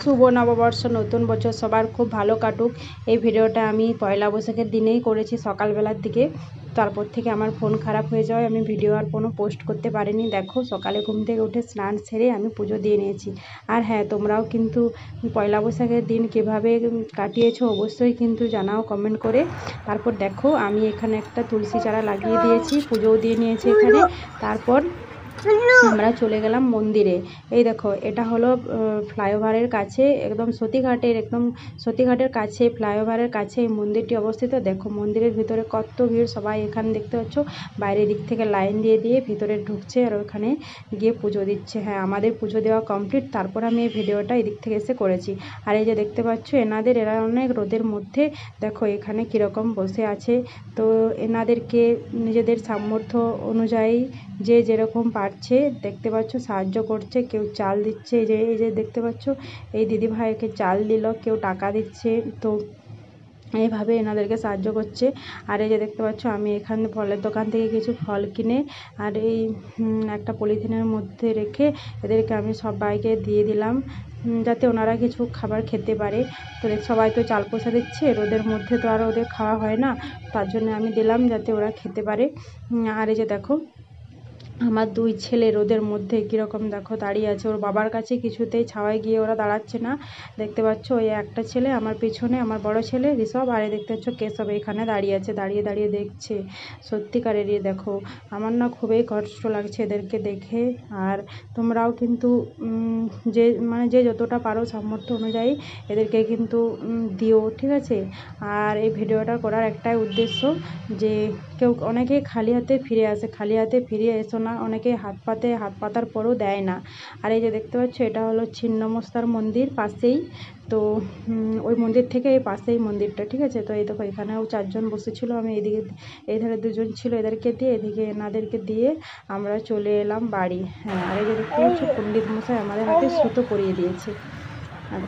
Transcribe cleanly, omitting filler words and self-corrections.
শুভ নববর্ষ, নতুন বছর সবার খুব ভালো কাটুক। এই ভিডিওটা আমি পয়লা বৈশাখের দিনেই করেছি সকালবেলার দিকে। তারপর থেকে আমার ফোন খারাপ হয়ে যাওয়ায় আমি ভিডিও আর কোনো পোস্ট করতে পারিনি। দেখো, সকালে ঘুম থেকে উঠে স্নান সেরে আমি পুজো দিয়ে নিয়েছি। আর হ্যাঁ, তোমরাও কিন্তু পয়লা বৈশাখের দিন কীভাবে কাটিয়েছো অবশ্যই কিন্তু জানাও কমেন্ট করে। তারপর দেখো, আমি এখানে একটা তুলসী চারা লাগিয়ে দিয়েছি, পুজোও দিয়ে নিয়েছি এখানে। তারপর আমরা চলে গেলাম মন্দিরে। এই দেখো, এটা হলো ফ্লাইওভারের কাছে, একদম সতীঘাটের কাছে, ফ্লাইওভারের কাছে এই মন্দিরটি অবস্থিত। দেখো, মন্দিরের ভিতরে কত ভিড়, সবাই এখানে দেখতে পাচ্ছ বাইরের দিক থেকে লাইন দিয়ে দিয়ে ভিতরে ঢুকছে আর ওখানে গিয়ে পুজো দিচ্ছে। হ্যাঁ, আমাদের পুজো দেওয়া কমপ্লিট, তারপর আমি এই ভিডিওটা এদিক থেকে এসে করেছি। আর এই যে দেখতে পাচ্ছ এরা অনেক রোদের মধ্যে দেখো এখানে কীরকম বসে আছে। তো এনাদেরকে নিজেদের সামর্থ্য অনুযায়ী যে যেরকম পারছে দেখতে পাচ্ছ সাহায্য করছে। কেউ চাল দিচ্ছে, এই যে দেখতে পাচ্ছ এই দিদিভাইকে চাল দিল, কেউ টাকা দিচ্ছে। তো এইভাবে এনাদেরকে সাহায্য করছে। আর এই যে দেখতে পাচ্ছ আমি এখানে ফলের দোকান থেকে কিছু ফল কিনে আর এই একটা পলিথিনের মধ্যে রেখে এদেরকে আমি সবাইকে দিয়ে দিলাম, যাতে ওনারা কিছু খাবার খেতে পারে। তো সবাই তো চাল পয়সা দিচ্ছে, রোদের মধ্যে তো আর ওদের খাওয়া হয় না, তার জন্য আমি দিলাম যাতে ওরা খেতে পারে। আর এই যে দেখো আমার দুই ছেলে রোদের মধ্যে কীরকম দেখো দাঁড়িয়ে আছে, ওর বাবার কাছে কিছুতেই ছাওয়ায় গিয়ে ওরা দাঁড়াচ্ছে না। দেখতে পাচ্ছ ওই একটা ছেলে আমার পিছনে, আমার বড় ছেলে ঋষভ, আর দেখতে পাচ্ছ কেশব এখানে দাঁড়িয়ে আছে, দাঁড়িয়ে দাঁড়িয়ে দেখছে। সত্যিকারেরই দেখো, আমার না খুবই কষ্ট লাগছে এদেরকে দেখে। আর তোমরাও কিন্তু যে যতটা পারো সামর্থ্য অনুযায়ী এদেরকে কিন্তু দিও, ঠিক আছে। আর এই ভিডিওটা করার একটাই উদ্দেশ্য যে অনেকেই খালি হাতে ফিরে আসে, খালি হাতে ফিরে এসো না। অনেকে হাত পাতার পরও দেয় না। আর এই যে দেখতে পাচ্ছ এটা হলো ছিন্নমস্তার মন্দির পাশেই। তো ওই মন্দির থেকে এই পাশেই মন্দিরটা, ঠিক আছে। তো এই দেখো এখানেও 4 জন বসেছিল, আমি এই ধারে 2 জন ছিল, এদেরকে দিয়ে এদিকে এনাদেরকে দিয়ে আমরা চলে এলাম বাড়ি। হ্যাঁ, আর এই যে দেখতে পাচ্ছ পণ্ডিত মশাই আমাদের হাতে সুতো পরিয়ে দিয়েছে। আর